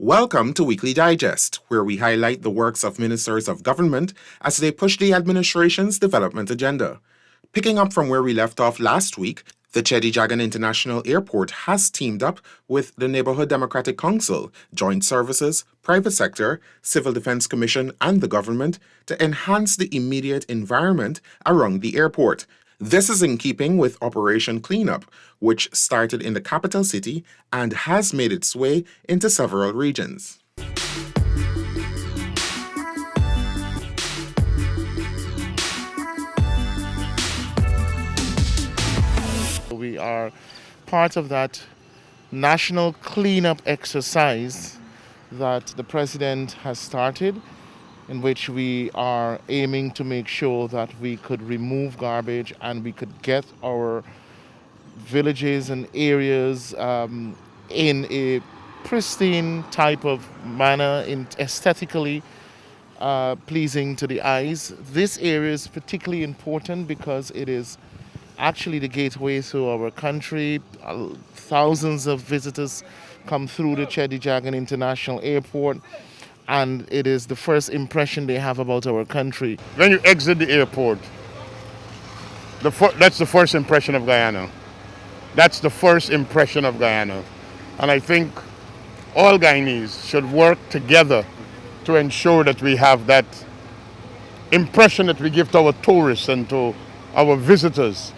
Welcome to Weekly Digest, where we highlight the works of ministers of government as they push the administration's development agenda. Picking up from where we left off last week, the Cheddi Jagan International Airport has teamed up with the Neighborhood Democratic Council, joint services, private sector, Civil Defense Commission, and the government to enhance the immediate environment around the airport. This is in keeping with Operation Cleanup, which started in the capital city and has made its way into several regions. We are part of that national cleanup exercise that the president has started, in which we are aiming to make sure that we could remove garbage and we could get our villages and areas in a pristine type of manner, in aesthetically pleasing to the eyes. This area is particularly important because it is actually the gateway to our country. Thousands of visitors come through the Cheddi Jagan International Airport, and it is the first impression they have about our country. When you exit the airport, that's the first impression of Guyana. That's the first impression of Guyana. And I think all Guyanese should work together to ensure that we have that impression that we give to our tourists and to our visitors.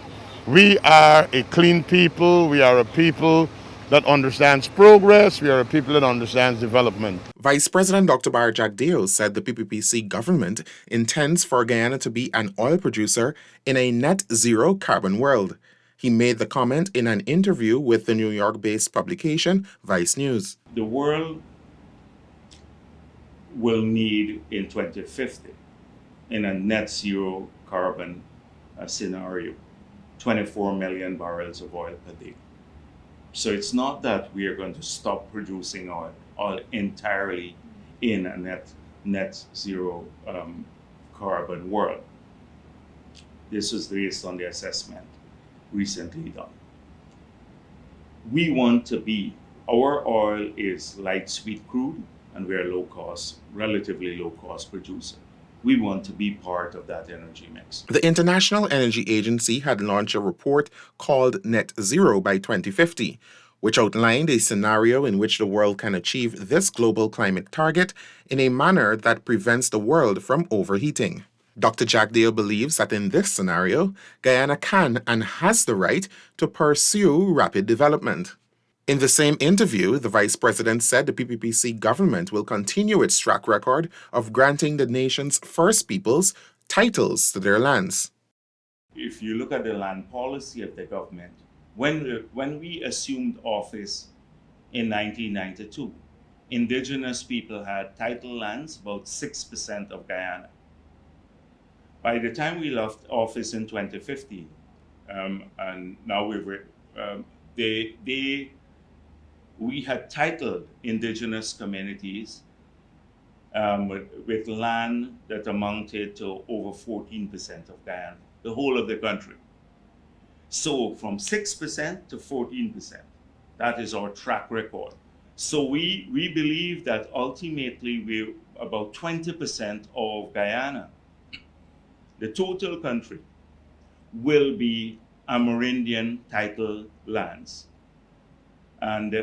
We are a clean people. We are a people that understands progress. We are a people that understands development. Vice President Dr. Bar Jagdeo said the PPPC government intends for Guyana to be an oil producer in a net zero carbon world. He made the comment in an interview with the New York-based publication Vice News. The world will need in 2050, in a net zero carbon scenario, 24 million barrels of oil per day. So it's not that we are going to stop producing oil entirely in a net zero carbon world. This was based on the assessment recently done. We want to be, our oil is light sweet crude, and we're a relatively low cost producer. We want to be part of that energy mix. The International Energy Agency had launched a report called Net Zero by 2050, which outlined a scenario in which the world can achieve this global climate target in a manner that prevents the world from overheating. Dr. Jagdeo believes that in this scenario, Guyana can and has the right to pursue rapid development. In the same interview, the vice president said the PPPC government will continue its track record of granting the nation's first peoples titles to their lands. If you look at the land policy of the government, when we assumed office in 1992, indigenous people had title lands, about 6% of Guyana. By the time we left office in 2015, and now we had titled indigenous communities with land that amounted to over 14% of Guyana, the whole of the country. So from 6% to 14%, that is our track record. So we believe that ultimately we're about 20% of Guyana, the total country, will be Amerindian title lands. And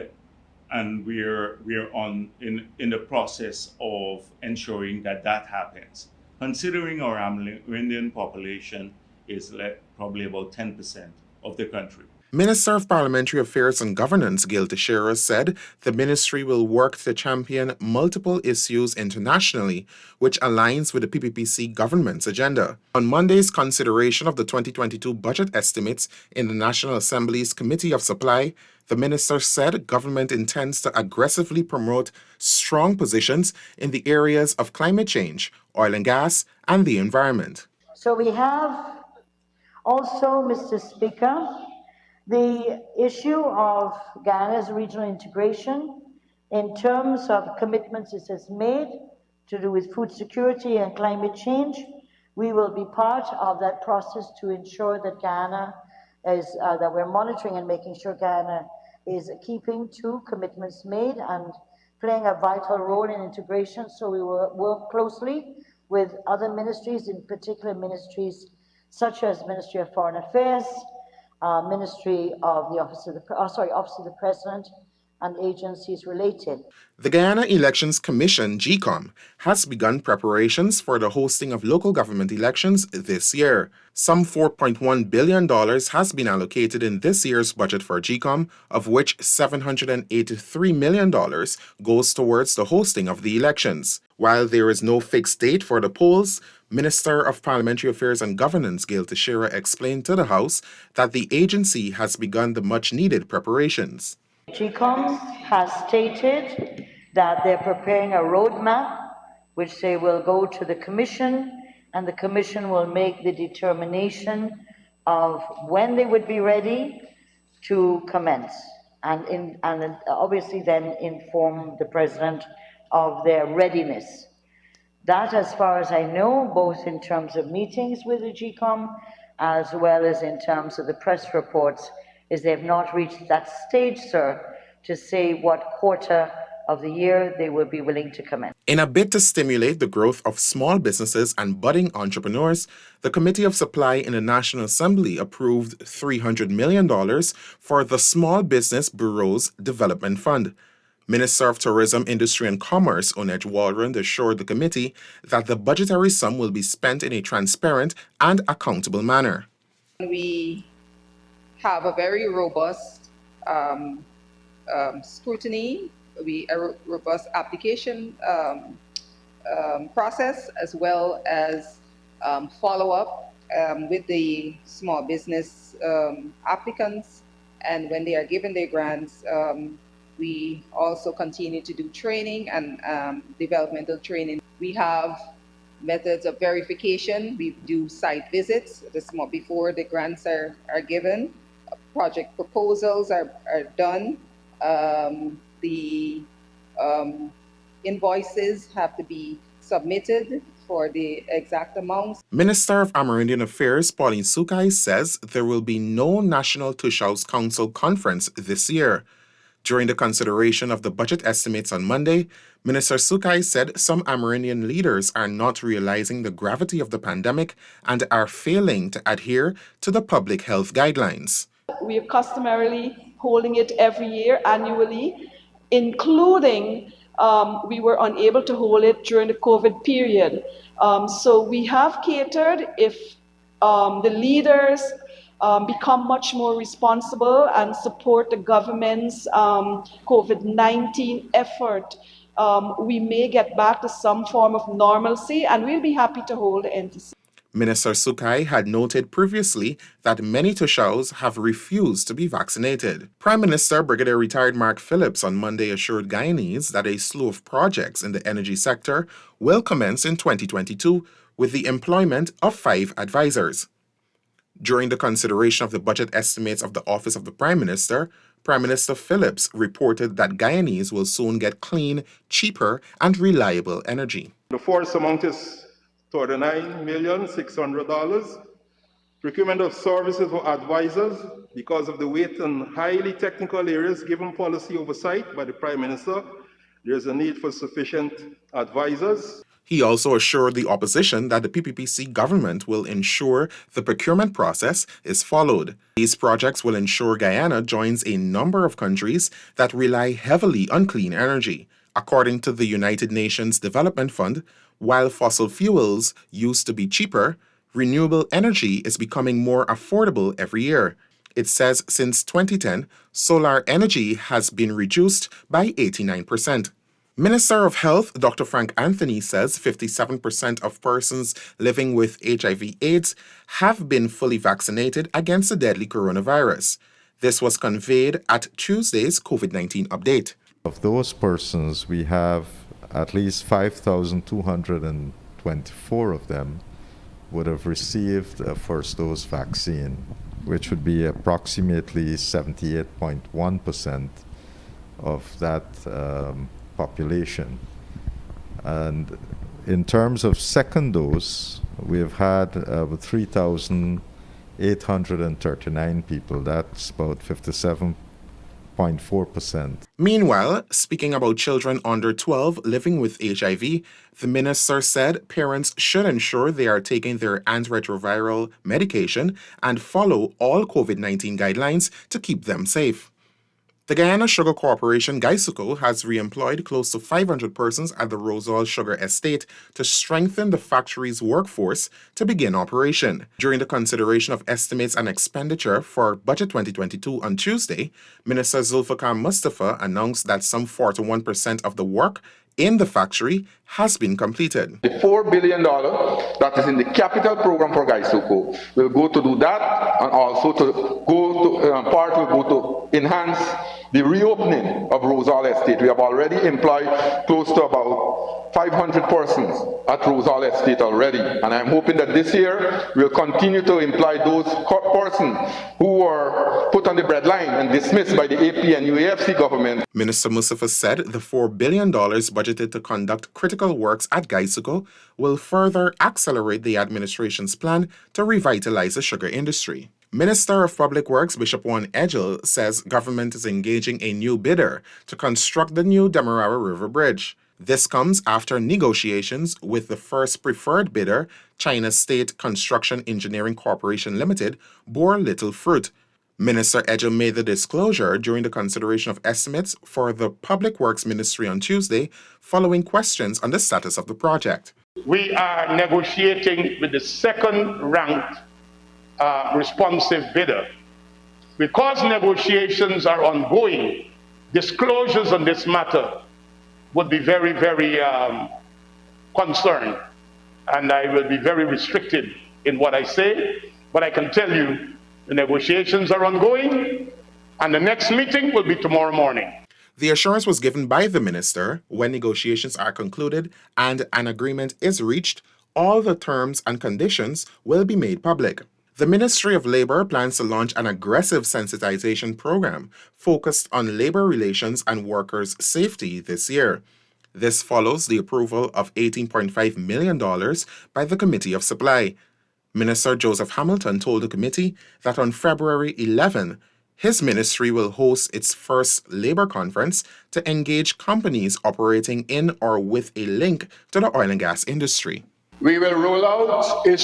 we're in the process of ensuring that happens. Considering our Amerindian population is probably about 10% of the country. Minister of Parliamentary Affairs and Governance Gil Teixeira said the ministry will work to champion multiple issues internationally, which aligns with the PPPC government's agenda. On Monday's consideration of the 2022 budget estimates in the National Assembly's Committee of Supply, the minister said government intends to aggressively promote strong positions in the areas of climate change, oil and gas, and the environment. So we have also, Mr. Speaker, the issue of Guyana's regional integration in terms of commitments it has made to do with food security and climate change. We will be part of that process to ensure that Guyana is, that we're monitoring and making sure Guyana is keeping to commitments made and playing a vital role in integration, so we will work closely with other ministries, in particular ministries such as Ministry of Foreign Affairs, Ministry of the Office of the President, and agencies related. The Guyana Elections Commission, GECOM, has begun preparations for the hosting of local government elections this year. Some $4.1 billion has been allocated in this year's budget for GECOM, of which $783 million goes towards the hosting of the elections. While there is no fixed date for the polls, Minister of Parliamentary Affairs and Governance Gail Teixeira explained to the House that the agency has begun the much-needed preparations. GECOM has stated that they're preparing a roadmap which they will go to the Commission, and the Commission will make the determination of when they would be ready to commence, and obviously then inform the President of their readiness. That, as far as I know, both in terms of meetings with the GECOM as well as in terms of the press reports, is they have not reached that stage, sir, to say what quarter of the year they will be willing to commence. In a bid to stimulate the growth of small businesses and budding entrepreneurs, the Committee of Supply in the National Assembly approved $300 million for the Small Business Bureau's Development Fund. Minister of Tourism, Industry and Commerce, Onedge Walrond, assured the committee that the budgetary sum will be spent in a transparent and accountable manner. We have a very robust scrutiny, a robust application process, as well as follow-up with the small business applicants. And when they are given their grants, we also continue to do training and developmental training. We have methods of verification. We do site visits before the grants are given. Project proposals are done. The invoices have to be submitted for the exact amounts. Minister of Amerindian Affairs Pauline Sukai says there will be no National Tush House Council conference this year. During the consideration of the budget estimates on Monday, Minister Sukai said some Amerindian leaders are not realizing the gravity of the pandemic and are failing to adhere to the public health guidelines. We are customarily holding it every year, annually, including we were unable to hold it during the COVID period. So we have catered if the leaders become much more responsible and support the government's COVID-19 effort, we may get back to some form of normalcy, and we'll be happy to hold the NTC. Minister Sukai had noted previously that many Tushaus have refused to be vaccinated. Prime Minister Brigadier Retired Mark Phillips on Monday assured Guyanese that a slew of projects in the energy sector will commence in 2022 with the employment of 5 advisors. During the consideration of the budget estimates of the Office of the Prime Minister Phillips reported that Guyanese will soon get clean, cheaper, and reliable energy. The force amount is $39,600,000. Procurement of services for advisors because of the weight in highly technical areas given policy oversight by the Prime Minister. There is a need for sufficient advisors. He also assured the opposition that the PPPC government will ensure the procurement process is followed. These projects will ensure Guyana joins a number of countries that rely heavily on clean energy. According to the United Nations Development Fund, while fossil fuels used to be cheaper, renewable energy is becoming more affordable every year. It says since 2010, solar energy has been reduced by 89%. Minister of Health Dr. Frank Anthony says 57% of persons living with HIV/AIDS have been fully vaccinated against the deadly coronavirus. This was conveyed at Tuesday's COVID-19 update. Of those persons, we have at least 5,224 of them would have received a first dose vaccine, which would be approximately 78.1% of that population. And in terms of second dose, we've had 3,839 people. That's about 57% 0.4%. Meanwhile, speaking about children under 12 living with HIV, the minister said parents should ensure they are taking their antiretroviral medication and follow all COVID-19 guidelines to keep them safe. The Guyana Sugar Corporation, GuySuco, has re-employed close to 500 persons at the Rosal Sugar Estate to strengthen the factory's workforce to begin operation. During the consideration of estimates and expenditure for Budget 2022 on Tuesday, Minister Zulfikar Mustafa announced that some 41% of the work in the factory has been completed. The $4 billion that is in the capital program for GuySuco will go to do that, and also to go to part will go to enhance the reopening of Rosal Estate. We have already employed close to about 500 persons at Rosal Estate already, and I'm hoping that this year we'll continue to employ those persons who were put on the breadline and dismissed by the AP and UAFC government. Minister Mustafa said the $4 billion budgeted to conduct critical works at GuySuco will further accelerate the administration's plan to revitalize the sugar industry. Minister of Public Works Bishop Juan Edgel says government is engaging a new bidder to construct the new Demerara River Bridge. This comes after negotiations with the first preferred bidder, China State Construction Engineering Corporation Limited, bore little fruit. Minister Edgel made the disclosure during the consideration of estimates for the Public Works Ministry on Tuesday, following questions on the status of the project. We are negotiating with the second-ranked responsive bidder. Because negotiations are ongoing, disclosures on this matter would be very, very concerned, and I will be very restricted in what I say, but I can tell you the negotiations are ongoing, and the next meeting will be tomorrow morning. The assurance was given by the minister when negotiations are concluded and an agreement is reached, all the terms and conditions will be made public. The Ministry of Labor plans to launch an aggressive sensitization program focused on labor relations and workers' safety this year. This follows the approval of $18.5 million by the Committee of Supply. Minister Joseph Hamilton told the committee that on February 11, his ministry will host its first labor conference to engage companies operating in or with a link to the oil and gas industry. We will roll out a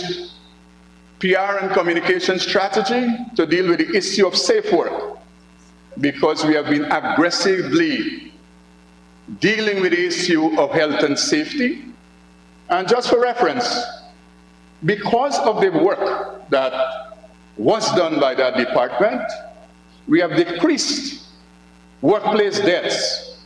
PR and communication strategy to deal with the issue of safe work, because we have been aggressively dealing with the issue of health and safety. And just for reference, because of the work that was done by that department, we have decreased workplace deaths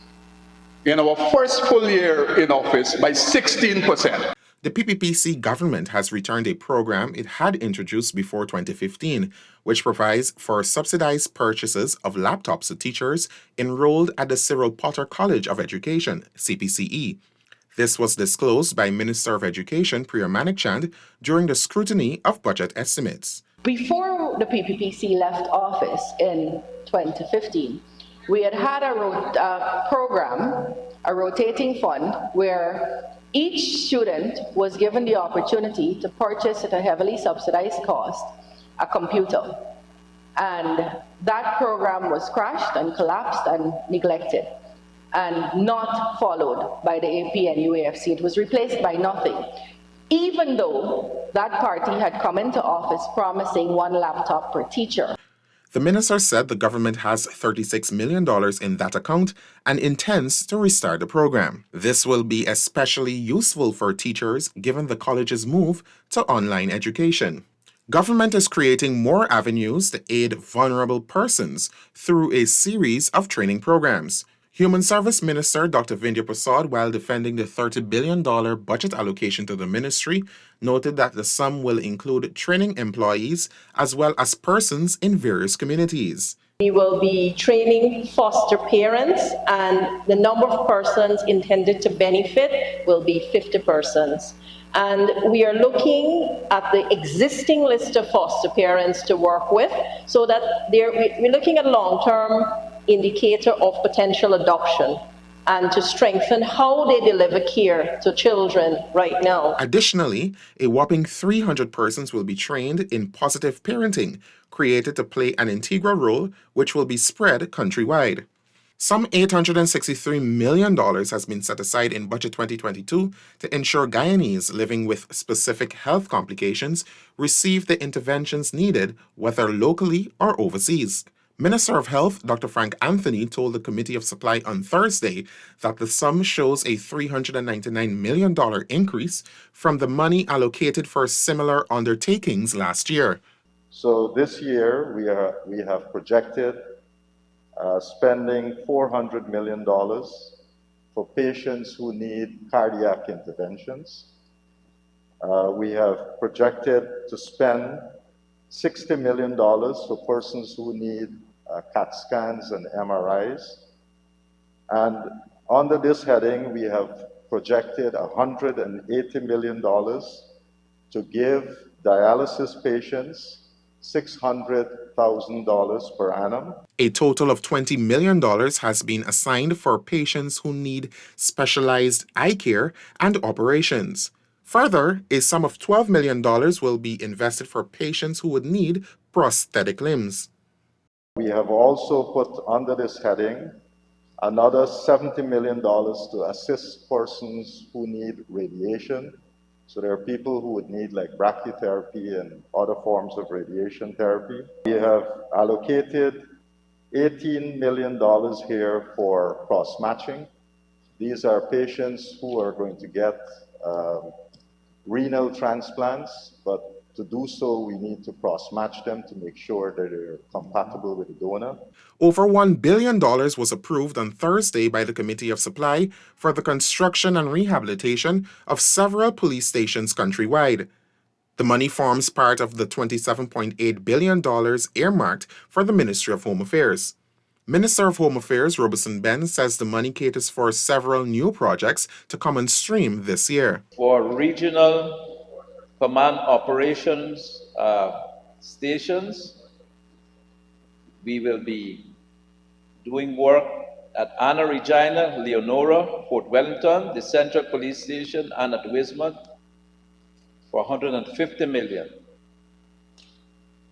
in our first full year in office by 16%. The PPPC government has returned a program it had introduced before 2015, which provides for subsidized purchases of laptops to teachers enrolled at the Cyril Potter College of Education, CPCE. This was disclosed by Minister of Education Priya Manikchand during the scrutiny of budget estimates. Before the PPPC left office in 2015, we had a program, a rotating fund, where each student was given the opportunity to purchase at a heavily subsidized cost a computer. And that program was crashed and collapsed and neglected and not followed by the AP and UAFC. It was replaced by nothing, even though that party had come into office promising one laptop per teacher. The minister said the government has $36 million in that account and intends to restart the program. This will be especially useful for teachers given the college's move to online education. Government is creating more avenues to aid vulnerable persons through a series of training programs. Human Service Minister Dr. Vindhya Prasad, while defending the $30 billion budget allocation to the ministry, noted that the sum will include training employees as well as persons in various communities. We will be training foster parents, and the number of persons intended to benefit will be 50 persons. And we are looking at the existing list of foster parents to work with, so that we're looking at long-term indicator of potential adoption and to strengthen how they deliver care to children right now. Additionally, a whopping 300 persons will be trained in positive parenting, created to play an integral role which will be spread countrywide. Some $863 million has been set aside in Budget 2022 to ensure Guyanese living with specific health complications receive the interventions needed, whether locally or overseas. Minister of Health Dr. Frank Anthony told the Committee of Supply on Thursday that the sum shows a $399 million increase from the money allocated for similar undertakings last year. So this year we have projected spending $400 million for patients who need cardiac interventions. We have projected to spend $60 million for persons who need CAT scans and MRIs. And under this heading, we have projected $180 million to give dialysis patients $600,000 per annum. A total of $20 million has been assigned for patients who need specialized eye care and operations. Further, a sum of $12 million will be invested for patients who would need prosthetic limbs. We have also put under this heading another $70 million to assist persons who need radiation. So there are people who would need like brachytherapy and other forms of radiation therapy. We have allocated $18 million here for cross-matching. These are patients who are going to get renal transplants, but to do so, we need to cross-match them to make sure that they're compatible with the donor. Over $1 billion was approved on Thursday by the Committee of Supply for the construction and rehabilitation of several police stations countrywide. The money forms part of the $27.8 billion earmarked for the Ministry of Home Affairs. Minister of Home Affairs Robertson Ben says the money caters for several new projects to come on stream this year. For regional command operations stations, we will be doing work at Anna Regina, Leonora, Fort Wellington, the Central Police Station, and at Wismont for $150 million.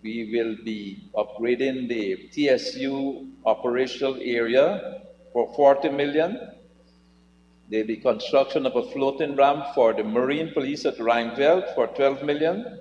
We will be upgrading the TSU operational area for $40 million. There will be construction of a floating ramp for the Marine Police at Rheinveld for $12 million.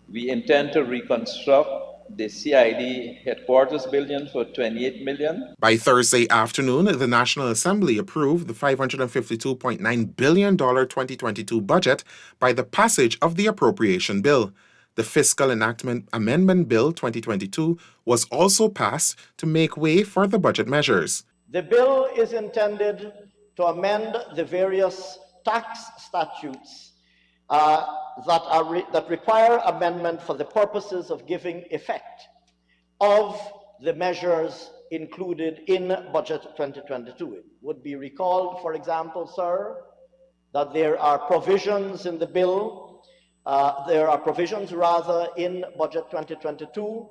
We intend to reconstruct the CID headquarters building for $28 million. By Thursday afternoon, the National Assembly approved the $552.9 billion 2022 budget by the passage of the appropriation bill. The Fiscal Enactment Amendment Bill 2022 was also passed to make way for the budget measures. The bill is intended to amend the various tax statutes that require amendment for the purposes of giving effect of the measures included in Budget 2022. It would be recalled, for example, sir, that there are provisions in the bill, in Budget 2022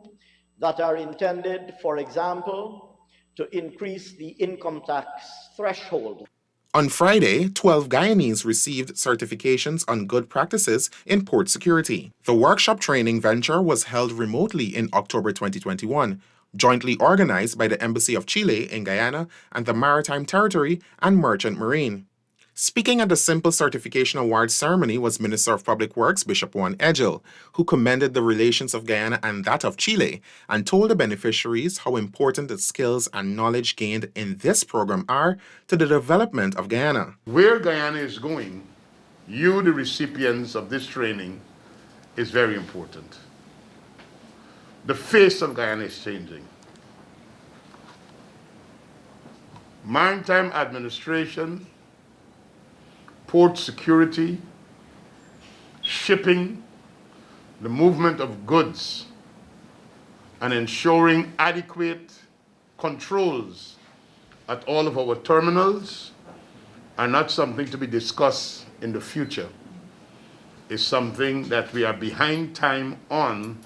that are intended, for example, to increase the income tax threshold. On Friday, 12 Guyanese received certifications on good practices in port security. The workshop training venture was held remotely in October 2021, jointly organized by the Embassy of Chile in Guyana and the Maritime Territory and Merchant Marine. Speaking at the Simple Certification Awards ceremony was Minister of Public Works Bishop Juan Edgell, who commended the relations of Guyana and that of Chile and told the beneficiaries how important the skills and knowledge gained in this program are to the development of Guyana. Where Guyana is going, you, the recipients of this training, is very important. The face of Guyana is changing. Maritime administration, port security, shipping, the movement of goods, and ensuring adequate controls at all of our terminals are not something to be discussed in the future. It's something that we are behind time on,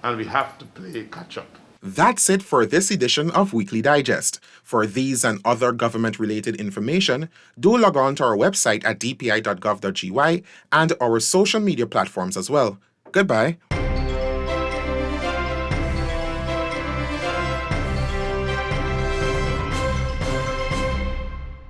and we have to play catch up. That's it for this edition of Weekly Digest. For these and other government-related information, do log on to our website at dpi.gov.gy and our social media platforms as well. Goodbye.